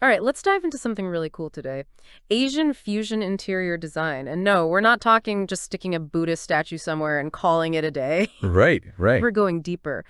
All right, let's dive into something really cool today. Asian fusion interior design. And no, we're not talking just sticking a Buddhist statue somewhere and calling it a day. Right, right. We're going deeper.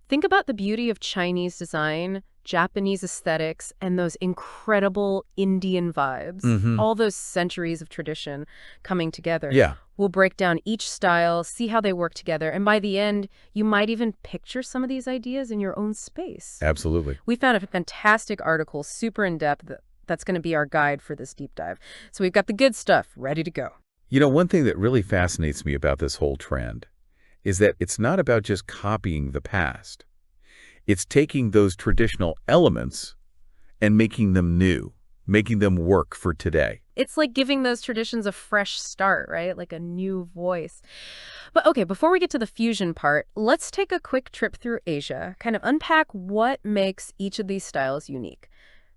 Think about the beauty of Chinese design, Japanese aesthetics, and those incredible Indian vibes. Mm-hmm. All those centuries of tradition coming together. Yeah, We'll break down each style, see how they work together, and by the end, you might even picture some of these ideas in your own space. absolutely. We found a fantastic article, super in-depth, that's going to be our guide for this deep dive. So we've got the good stuff ready to go. One thing that really fascinates me about this whole trend is that it's not about just copying the past. It's taking those traditional elements and making them new, making them work for today. It's like giving those traditions a fresh start, right? Like a new voice. But okay, before we get to the fusion part, let's take a quick trip through Asia, kind of unpack what makes each of these styles unique.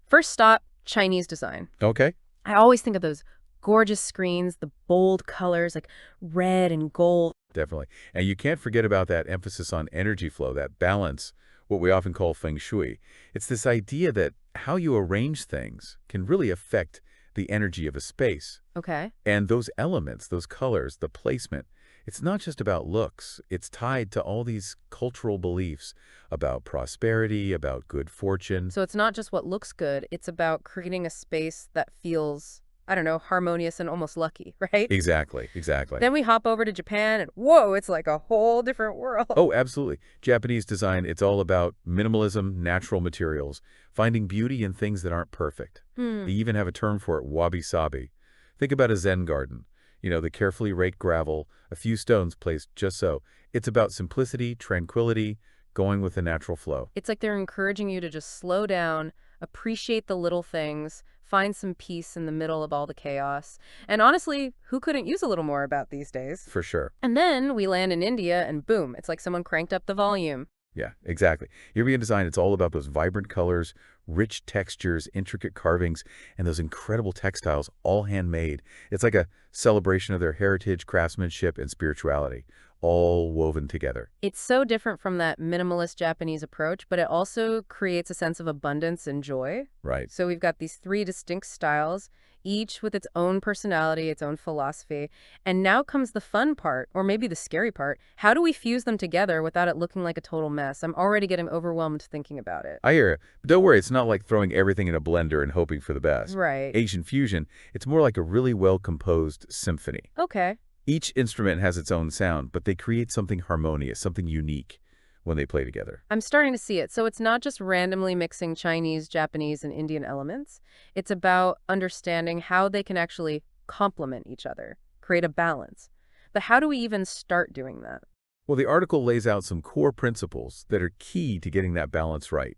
First stop, Chinese design. Okay? I always think of those gorgeous screens, the bold colors like red and gold. Definitely. And you can't forget about that emphasis on energy flow, that balance, what we often call feng shui. It's this idea that how you arrange things can really affect the energy of a space. Okay. And those elements, those colors, the placement, it's not just about looks. It's tied to all these cultural beliefs about prosperity, about good fortune. So it's not just what looks good, it's about creating a space that feels, I don't know, harmonious and almost lucky, right? Exactly, exactly. Then we hop over to Japan and whoa, it's like a whole different world. Oh, absolutely. Japanese design, it's all about minimalism, natural materials, finding beauty in things that aren't perfect. They even have a term for it, wabi sabi. Think about a Zen garden. The carefully raked gravel, a few stones placed just so. It's about simplicity, tranquility, going with the natural flow. It's like they're encouraging you to just slow down, appreciate the little things, find some peace in the middle of all the chaos. And honestly, who couldn't use a little more about these days? For sure. And then we land in India and boom, it's like someone cranked up the volume. Yeah, exactly. European design, it's all about those vibrant colors, rich textures, intricate carvings, and those incredible textiles, all handmade. It's like a celebration of their heritage, craftsmanship, and spirituality, all woven together. It's so different from that minimalist Japanese approach, but it also creates a sense of abundance and joy. Right. So we've got these three distinct styles, each with its own personality, its own philosophy. And now comes the fun part, or maybe the scary part. How do we fuse them together without it looking like a total mess? I'm already getting overwhelmed thinking about it. I hear you. But don't worry, it's not like throwing everything in a blender and hoping for the best. Right. Asian fusion, it's more like a really well-composed symphony. Okay. Each instrument has its own sound, but they create something harmonious, something unique when they play together. I'm starting to see it. So it's not just randomly mixing Chinese, Japanese, and Indian elements. It's about understanding how they can actually complement each other, create a balance. But how do we even start doing that? Well, the article lays out some core principles that are key to getting that balance right.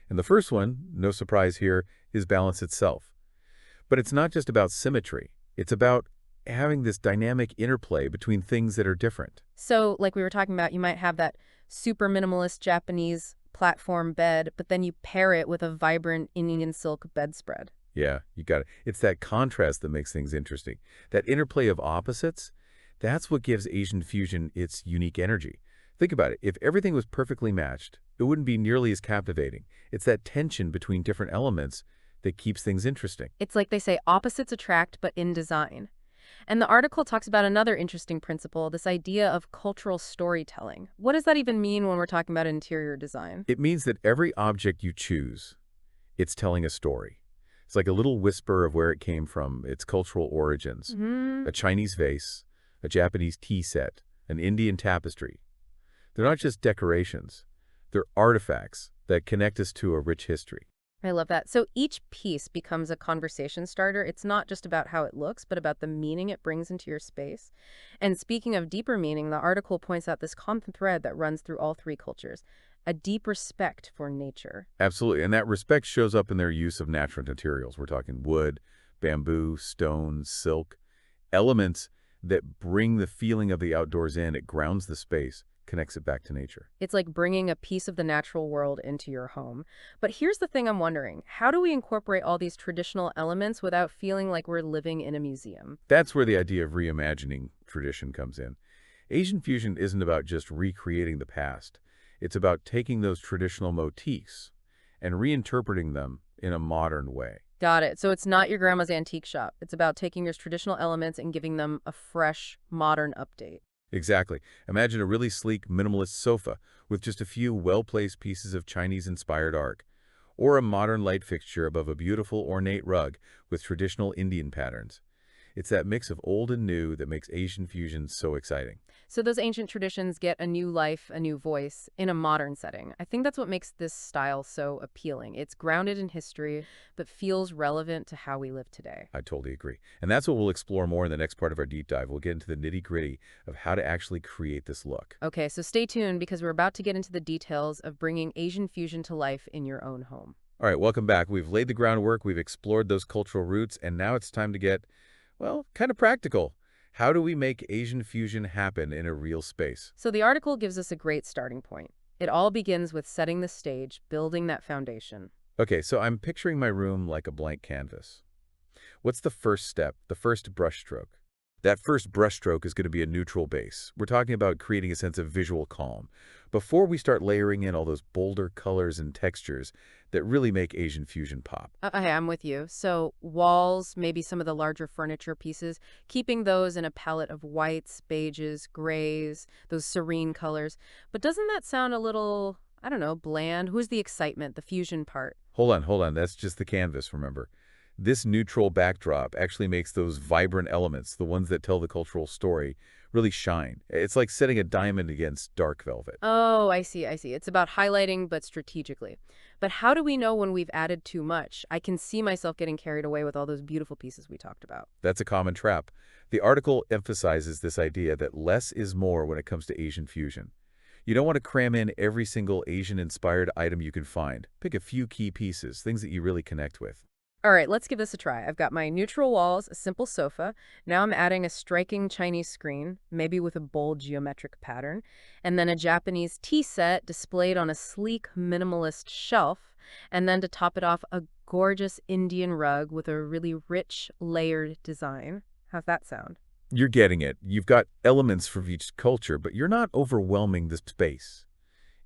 And the first one, no surprise here, is balance itself. But it's not just about symmetry. It's about having this dynamic interplay between things that are different. So, like we were talking about, you might have that super minimalist Japanese platform bed, but then you pair it with a vibrant Indian silk bedspread. Yeah, you got it. It's that contrast that makes things interesting. That interplay of opposites, that's what gives Asian fusion its unique energy. Think about it. If everything was perfectly matched, it wouldn't be nearly as captivating. It's that tension between different elements that keeps things interesting. It's like they say opposites attract, but in design. And the article talks about another interesting principle, this idea of cultural storytelling. What does that even mean when we're talking about interior design? It means that every object you choose, it's telling a story. It's like a little whisper of where it came from, its cultural origins. A Chinese vase, a Japanese tea set, an Indian tapestry. They're not just decorations. They're artifacts that connect us to a rich history. I love that. So each piece becomes a conversation starter. It's not just about how it looks, but about the meaning it brings into your space. And speaking of deeper meaning, the article points out this common thread that runs through all three cultures, a deep respect for nature. Absolutely, and that respect shows up in their use of natural materials. We're talking wood, bamboo, stone, silk, elements that bring the feeling of the outdoors in. It grounds the space, connects it back to nature. It's like bringing a piece of the natural world into your home. But here's the thing I'm wondering. How do we incorporate all these traditional elements without feeling like we're living in a museum? That's where the idea of reimagining tradition comes in. Asian fusion isn't about just recreating the past. It's about taking those traditional motifs and reinterpreting them in a modern way. Got it. So it's not your grandma's antique shop. It's about taking your traditional elements and giving them a fresh, modern update. Exactly. Imagine a really sleek, minimalist sofa with just a few well-placed pieces of Chinese-inspired art, or a modern light fixture above a beautiful, ornate rug with traditional Indian patterns. It's that mix of old and new that makes Asian fusion so exciting. So those ancient traditions get a new life, a new voice in a modern setting. I think that's what makes this style so appealing. It's grounded in history, but feels relevant to how we live today. I totally agree. And that's what we'll explore more in the next part of our deep dive. We'll get into the nitty-gritty of how to actually create this look. Okay, so stay tuned because we're about to get into the details of bringing Asian fusion to life in your own home. All right, welcome back. We've laid the groundwork, we've explored those cultural roots, and now it's time to get, well, kind of practical. How do we make Asian fusion happen in a real space? So the article gives us a great starting point. It all begins with setting the stage, building that foundation. Okay, so I'm picturing my room like a blank canvas. What's the first step, the first brushstroke? That first brushstroke is going to be a neutral base. We're talking about creating a sense of visual calm before we start layering in all those bolder colors and textures that really make Asian fusion pop. Okay, I'm with you. So walls, maybe some of the larger furniture pieces, keeping those in a palette of whites, beiges, grays, those serene colors. But doesn't that sound a little, I don't know, bland? Who's the excitement, the fusion part? Hold on. That's just the canvas, remember. This neutral backdrop actually makes those vibrant elements, the ones that tell the cultural story, really shine. It's like setting a diamond against dark velvet. Oh, I see, I see. It's about highlighting, but strategically. But how do we know when we've added too much? I can see myself getting carried away with all those beautiful pieces we talked about. That's a common trap. The article emphasizes this idea that less is more when it comes to Asian fusion. You don't want to cram in every single Asian-inspired item you can find. Pick a few key pieces, things that you really connect with. All right, let's give this a try. I've got my neutral walls, a simple sofa. Now I'm adding a striking Chinese screen, maybe with a bold geometric pattern, and then a Japanese tea set displayed on a sleek minimalist shelf, and then to top it off, a gorgeous Indian rug with a really rich, layered design. How's that sound? You're getting it. You've got elements from each culture, but you're not overwhelming the space.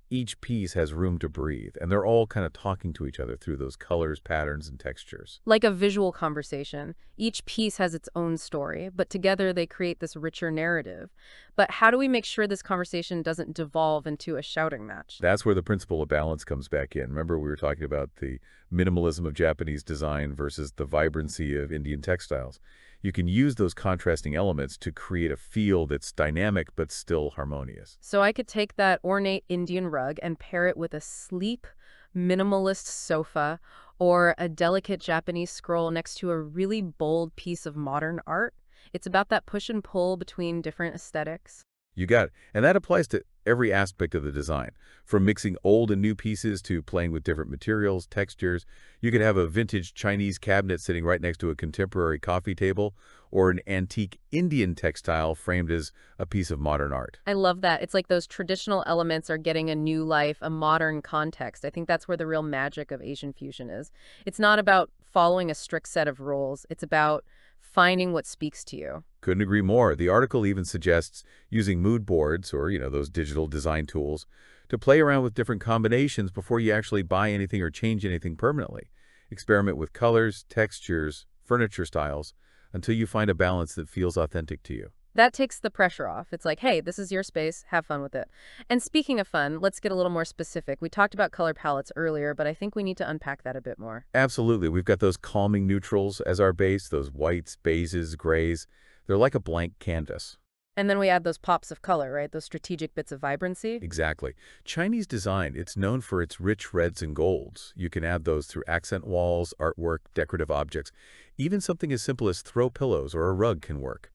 Each piece has room to breathe, and they're all kind of talking to each other through those colors, patterns, and textures. Like a visual conversation. Each piece has its own story, but together they create this richer narrative. But how do we make sure this conversation doesn't devolve into a shouting match? That's where the principle of balance comes back in. Remember, we were talking about the minimalism of Japanese design versus the vibrancy of Indian textiles. You can use those contrasting elements to create a feel that's dynamic but still harmonious. So I could take that ornate Indian rug and pair it with a sleek, minimalist sofa or a delicate Japanese scroll next to a really bold piece of modern art. It's about that push and pull between different aesthetics. You got it. And that applies to every aspect of the design, from mixing old and new pieces to playing with different materials, textures. You could have a vintage Chinese cabinet sitting right next to a contemporary coffee table, or an antique Indian textile framed as a piece of modern art. I love that. It's like those traditional elements are getting a new life, a modern context. I think that's where the real magic of Asian fusion is. It's not about following a strict set of rules. It's about finding what speaks to you. Couldn't agree more. The article even suggests using mood boards or, those digital design tools to play around with different combinations before you actually buy anything or change anything permanently. Experiment with colors, textures, furniture styles until you find a balance that feels authentic to you. That takes the pressure off. It's like, hey, this is your space. Have fun with it. And speaking of fun, let's get a little more specific. We talked about color palettes earlier, but I think we need to unpack that a bit more. Absolutely. We've got those calming neutrals as our base, those whites, beiges, grays. They're like a blank canvas. And then we add those pops of color, right? Those strategic bits of vibrancy. Exactly. Chinese design, it's known for its rich reds and golds. You can add those through accent walls, artwork, decorative objects. Even something as simple as throw pillows or a rug can work.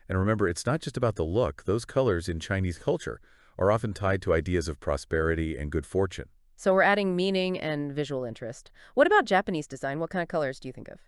And remember, it's not just about the look. Those colors in Chinese culture are often tied to ideas of prosperity and good fortune. So we're adding meaning and visual interest. What about Japanese design? What kind of colors do you think of?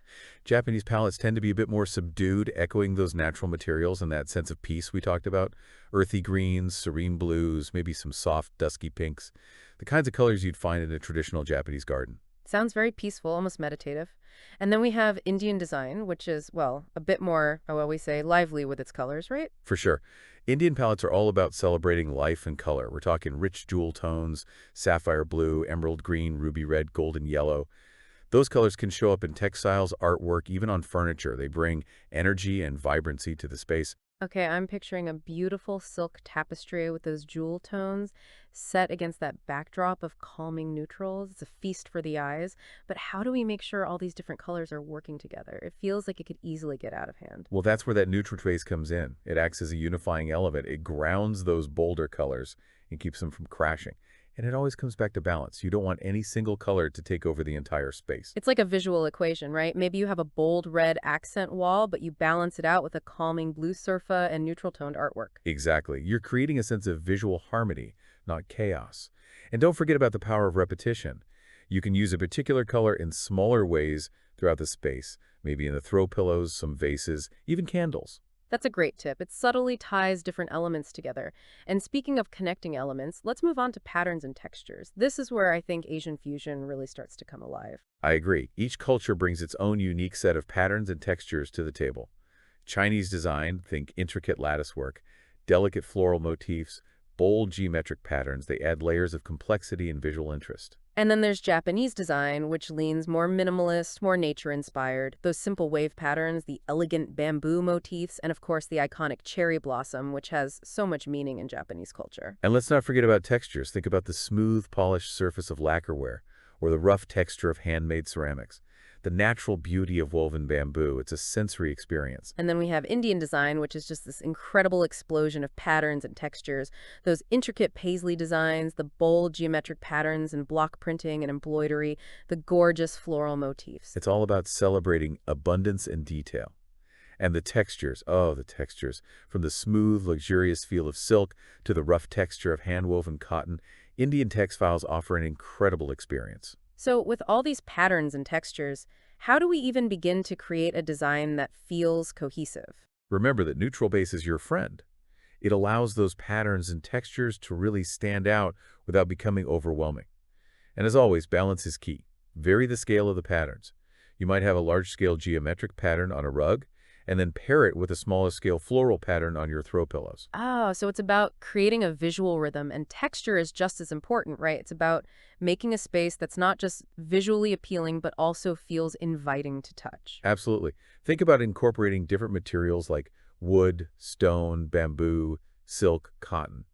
Japanese palettes tend to be a bit more subdued, echoing those natural materials and that sense of peace we talked about. Earthy greens, serene blues, maybe some soft, dusky pinks. The kinds of colors you'd find in a traditional Japanese garden. Sounds very peaceful, almost meditative. And then we have Indian design, which is, well, a bit more, oh, well, we say, lively with its colors, right? For sure. Indian palettes are all about celebrating life and color. We're talking rich jewel tones, sapphire blue, emerald green, ruby red, golden yellow. Those colors can show up in textiles, artwork, even on furniture. They bring energy and vibrancy to the space. Okay, I'm picturing a beautiful silk tapestry with those jewel tones set against that backdrop of calming neutrals. It's a feast for the eyes. But how do we make sure all these different colors are working together? It feels like it could easily get out of hand. Well, that's where that neutral phase comes in. It acts as a unifying element. It grounds those bolder colors and keeps them from crashing. And it always comes back to balance. You don't want any single color to take over the entire space. It's like a visual equation, right? Maybe you have a bold red accent wall, but you balance it out with a calming blue surfa and neutral toned artwork. Exactly. You're creating a sense of visual harmony, not chaos. And don't forget about the power of repetition. You can use a particular color in smaller ways throughout the space, maybe in the throw pillows, some vases, even candles. That's a great tip. It subtly ties different elements together. And speaking of connecting elements, let's move on to patterns and textures. This is where I think Asian fusion really starts to come alive. I agree. Each culture brings its own unique set of patterns and textures to the table. Chinese design, think intricate lattice work, delicate floral motifs, bold geometric patterns. They add layers of complexity and visual interest. And then there's Japanese design, which leans more minimalist, more nature-inspired. Those simple wave patterns, the elegant bamboo motifs, and of course the iconic cherry blossom, which has so much meaning in Japanese culture. And let's not forget about textures. Think about the smooth, polished surface of lacquerware or the rough texture of handmade ceramics. The natural beauty of woven bamboo. It's a sensory experience. And then we have Indian design, which is just this incredible explosion of patterns and textures. Those intricate paisley designs, the bold geometric patterns and block printing and embroidery, the gorgeous floral motifs. It's all about celebrating abundance and detail. And the textures, oh, the textures, from the smooth, luxurious feel of silk to the rough texture of hand-woven cotton, Indian textiles offer an incredible experience. So with all these patterns and textures, how do we even begin to create a design that feels cohesive? Remember that neutral base is your friend. It allows those patterns and textures to really stand out without becoming overwhelming. And as always, balance is key. Vary the scale of the patterns. You might have a large-scale geometric pattern on a rug, and then pair it with a smaller scale floral pattern on your throw pillows. Oh, so it's about creating a visual rhythm, and texture is just as important, right? It's about making a space that's not just visually appealing, but also feels inviting to touch. Absolutely. Think about incorporating different materials like wood, stone, bamboo, silk, cotton.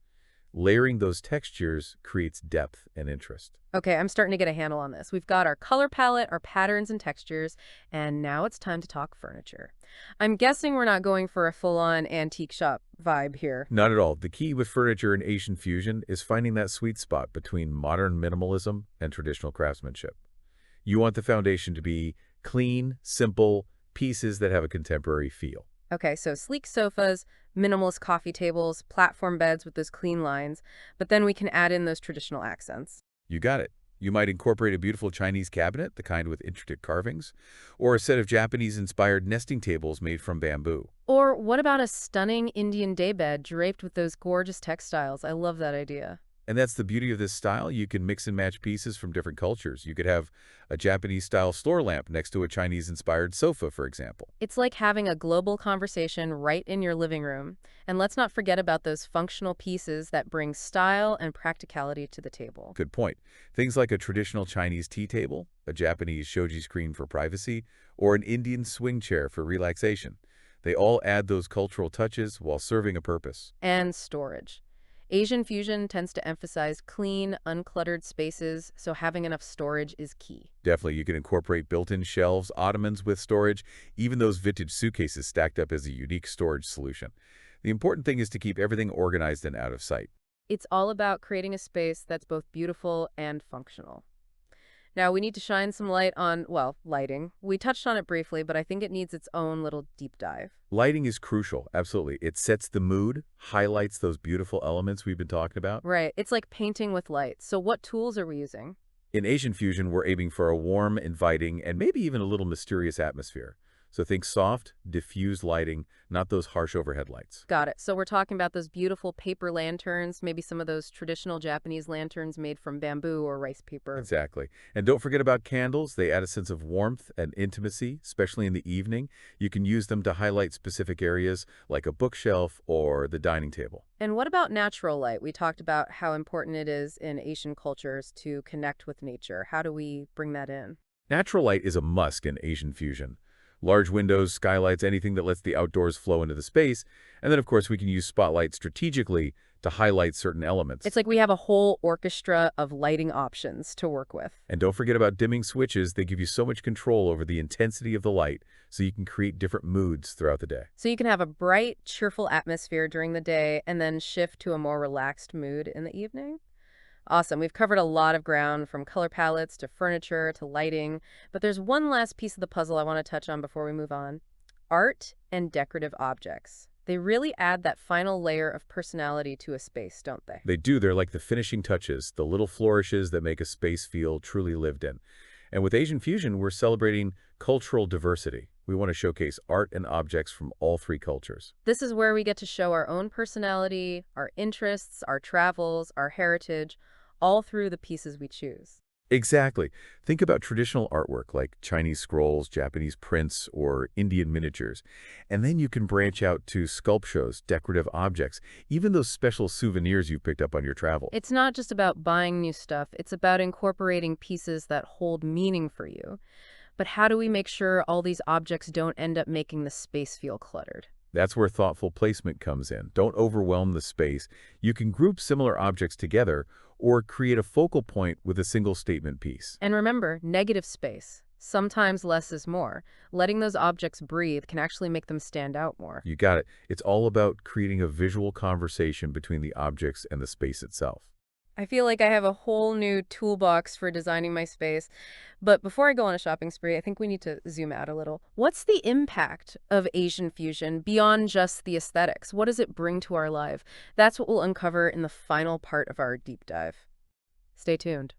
Layering those textures creates depth and interest. Okay, I'm starting to get a handle on this. We've got our color palette, our patterns and textures, and now it's time to talk furniture. I'm guessing we're not going for a full-on antique shop vibe here. Not at all. The key with furniture and Asian fusion is finding that sweet spot between modern minimalism and traditional craftsmanship. You want the foundation to be clean, simple, pieces that have a contemporary feel. Okay, so sleek sofas, minimalist coffee tables, platform beds with those clean lines, but then we can add in those traditional accents. You got it. You might incorporate a beautiful Chinese cabinet, the kind with intricate carvings, or a set of Japanese-inspired nesting tables made from bamboo. Or what about a stunning Indian daybed draped with those gorgeous textiles? I love that idea. And that's the beauty of this style. You can mix and match pieces from different cultures. You could have a Japanese-style store lamp next to a Chinese-inspired sofa, for example. It's like having a global conversation right in your living room. And let's not forget about those functional pieces that bring style and practicality to the table. Good point. Things like a traditional Chinese tea table, a Japanese shoji screen for privacy, or an Indian swing chair for relaxation. They all add those cultural touches while serving a purpose. And storage. Asian fusion tends to emphasize clean, uncluttered spaces, so having enough storage is key. Definitely, you can incorporate built-in shelves, ottomans with storage, even those vintage suitcases stacked up as a unique storage solution. The important thing is to keep everything organized and out of sight. It's all about creating a space that's both beautiful and functional. Now, we need to shine some light on, well, lighting. We touched on it briefly, but I think it needs its own little deep dive. Lighting is crucial, absolutely. It sets the mood, highlights those beautiful elements we've been talking about. Right. It's like painting with light. So what tools are we using? In Asian fusion, we're aiming for a warm, inviting, and maybe even a little mysterious atmosphere. So think soft, diffused lighting, not those harsh overhead lights. Got it. So we're talking about those beautiful paper lanterns, maybe some of those traditional Japanese lanterns made from bamboo or rice paper. Exactly. And don't forget about candles. They add a sense of warmth and intimacy, especially in the evening. You can use them to highlight specific areas like a bookshelf or the dining table. And what about natural light? We talked about how important it is in Asian cultures to connect with nature. How do we bring that in? Natural light is a must in Asian fusion. Large windows, skylights, anything that lets the outdoors flow into the space. And then, of course, we can use spotlights strategically to highlight certain elements. It's like we have a whole orchestra of lighting options to work with. And don't forget about dimming switches. They give you so much control over the intensity of the light so you can create different moods throughout the day. So you can have a bright, cheerful atmosphere during the day and then shift to a more relaxed mood in the evening. Awesome. We've covered a lot of ground from color palettes to furniture to lighting, but there's one last piece of the puzzle I want to touch on before we move on. Art and decorative objects. They really add that final layer of personality to a space, don't they? They do. They're like the finishing touches, the little flourishes that make a space feel truly lived in. And with Asian Fusion, we're celebrating cultural diversity. We want to showcase art and objects from all three cultures. This is where we get to show our own personality, our interests, our travels, our heritage, all through the pieces we choose. Exactly. Think about traditional artwork like Chinese scrolls, Japanese prints, or Indian miniatures. And then you can branch out to sculptures, decorative objects, even those special souvenirs you picked up on your travels. It's not just about buying new stuff, it's about incorporating pieces that hold meaning for you. But how do we make sure all these objects don't end up making the space feel cluttered? That's where thoughtful placement comes in. Don't overwhelm the space. You can group similar objects together or create a focal point with a single statement piece. And remember, negative space. Sometimes less is more. Letting those objects breathe can actually make them stand out more. You got it. It's all about creating a visual conversation between the objects and the space itself. I feel like I have a whole new toolbox for designing my space. But before I go on a shopping spree, I think we need to zoom out a little. What's the impact of Asian fusion beyond just the aesthetics? What does it bring to our life? That's what we'll uncover in the final part of our deep dive. Stay tuned.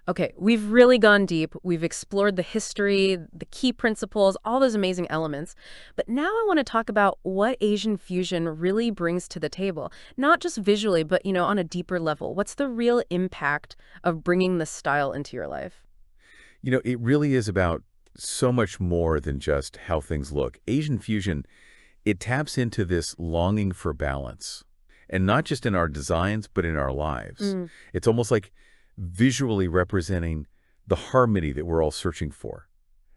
Okay, we've really gone deep. We've explored the history, the key principles, all those amazing elements. But now I want to talk about what Asian fusion really brings to the table. Not just visually, but, on a deeper level. What's the real impact of bringing this style into your life? It really is about so much more than just how things look. Asian fusion, it taps into this longing for balance. And not just in our designs, but in our lives. It's almost like visually representing the harmony that we're all searching for,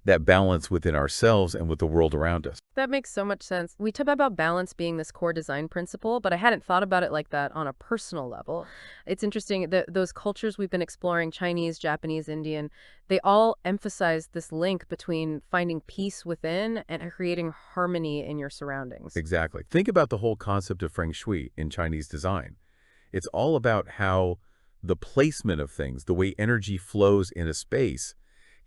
that balance within ourselves and with the world around us. That makes so much sense. We talk about balance being this core design principle, but I hadn't thought about it like that on a personal level. It's interesting that those cultures we've been exploring, Chinese, Japanese, Indian, they all emphasize this link between finding peace within and creating harmony in your surroundings. Exactly. Think about the whole concept of feng shui in Chinese design. It's all about how the placement of things, the way energy flows in a space,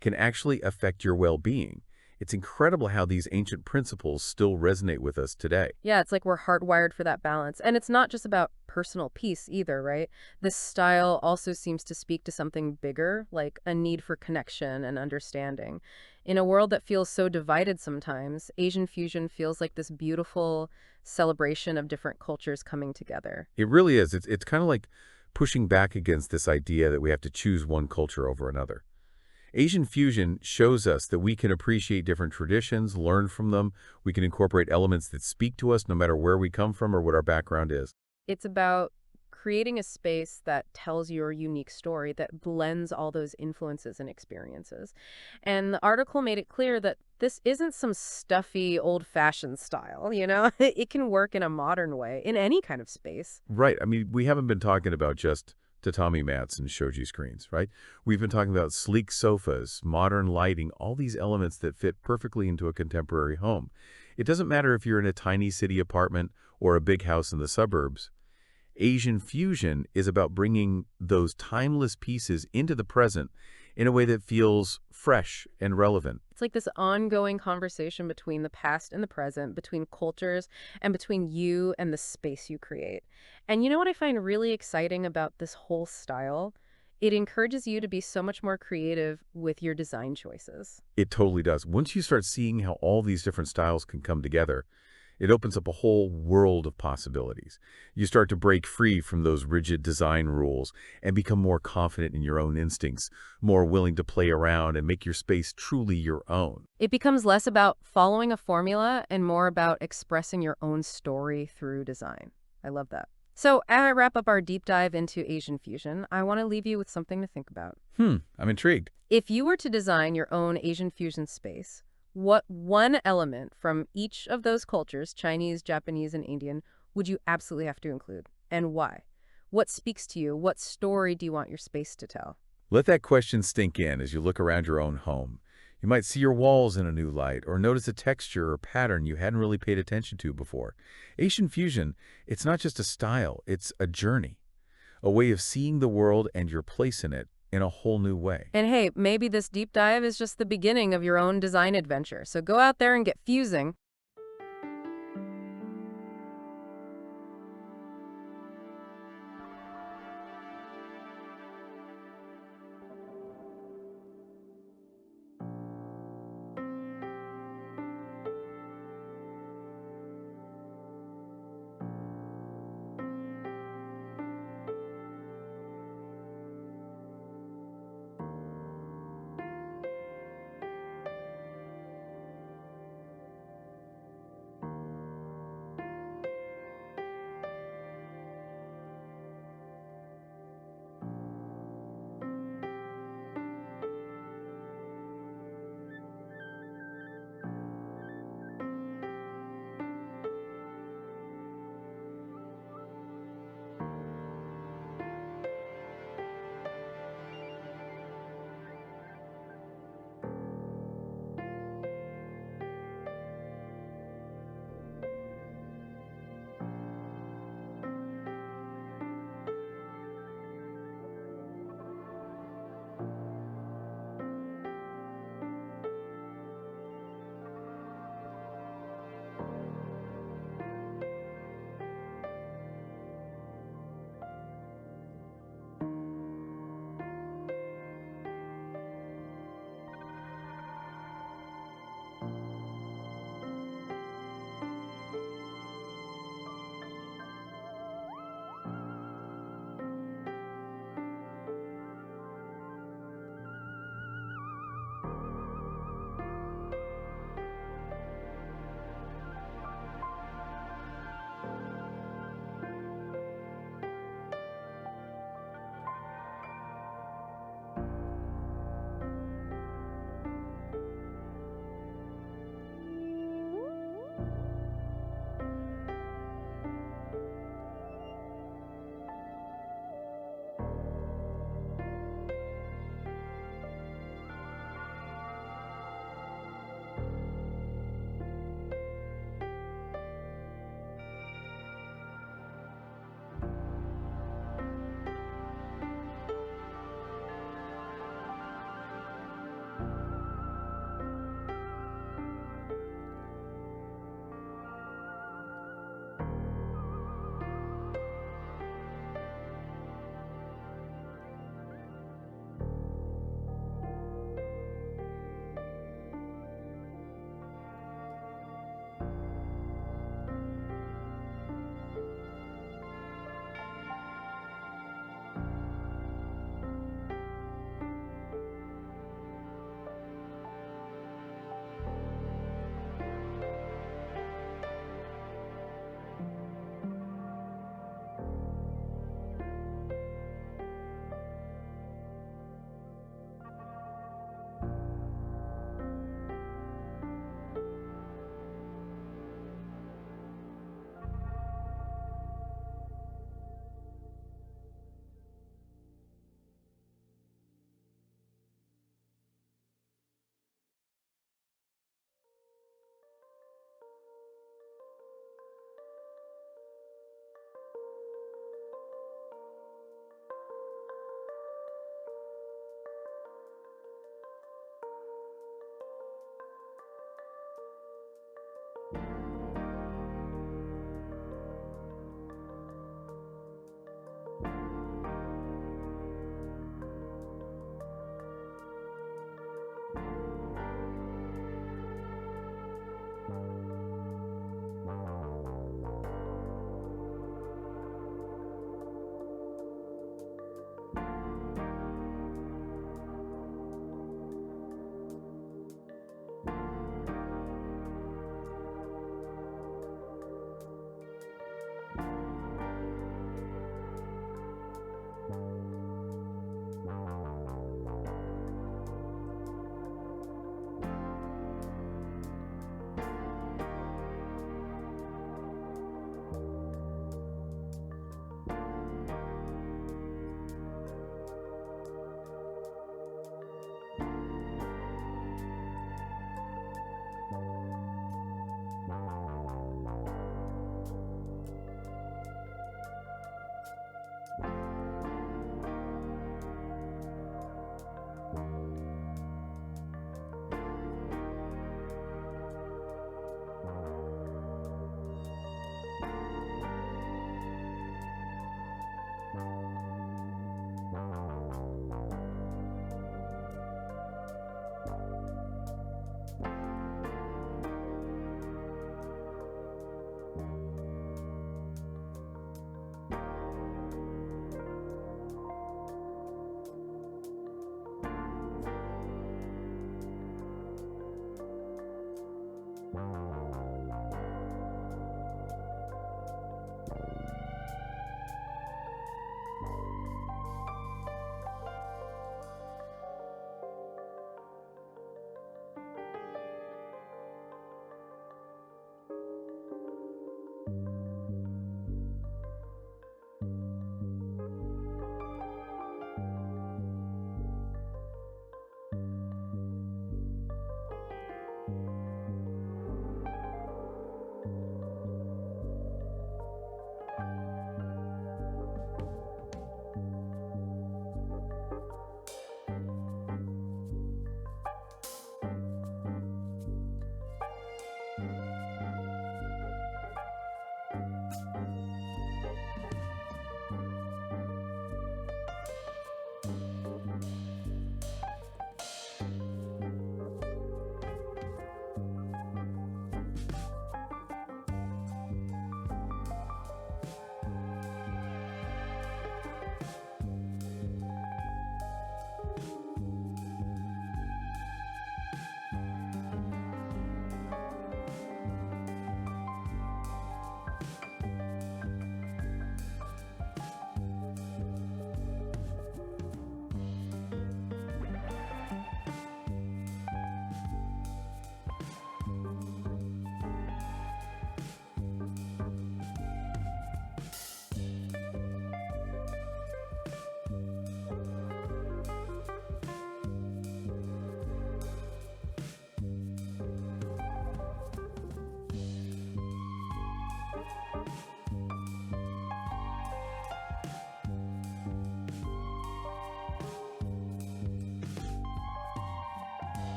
can actually affect your well-being. It's incredible how these ancient principles still resonate with us today. Yeah, it's like we're hardwired for that balance. And it's not just about personal peace either, right? This style also seems to speak to something bigger, like a need for connection and understanding. In a world that feels so divided sometimes, Asian fusion feels like this beautiful celebration of different cultures coming together. It really is. It's kind of like pushing back against this idea that we have to choose one culture over another. Asian fusion shows us that we can appreciate different traditions, learn from them. We can incorporate elements that speak to us no matter where we come from or what our background is. It's about creating a space that tells your unique story, that blends all those influences and experiences. And the article made it clear that this isn't some stuffy, old-fashioned style, It can work in a modern way, in any kind of space. Right. I mean, we haven't been talking about just tatami mats and shoji screens, right? We've been talking about sleek sofas, modern lighting, all these elements that fit perfectly into a contemporary home. It doesn't matter if you're in a tiny city apartment or a big house in the suburbs. Asian fusion is about bringing those timeless pieces into the present in a way that feels fresh and relevant. It's like this ongoing conversation between the past and the present, between cultures, and between you and the space you create. And you know what I find really exciting about this whole style? It encourages you to be so much more creative with your design choices. It totally does. Once you start seeing how all these different styles can come together, it opens up a whole world of possibilities. You start to break free from those rigid design rules and become more confident in your own instincts, more willing to play around and make your space truly your own. It becomes less about following a formula and more about expressing your own story through design. I love that. So, as I wrap up our deep dive into Asian fusion, I want to leave you with something to think about. I'm intrigued. If you were to design your own Asian fusion space, what one element from each of those cultures, Chinese, Japanese, and Indian, would you absolutely have to include? And why? What speaks to you? What story do you want your space to tell? Let that question sink in as you look around your own home. You might see your walls in a new light or notice a texture or pattern you hadn't really paid attention to before. Asian fusion, it's not just a style, it's a journey, a way of seeing the world and your place in it in a whole new way. And hey, maybe this deep dive is just the beginning of your own design adventure. So go out there and get fusing.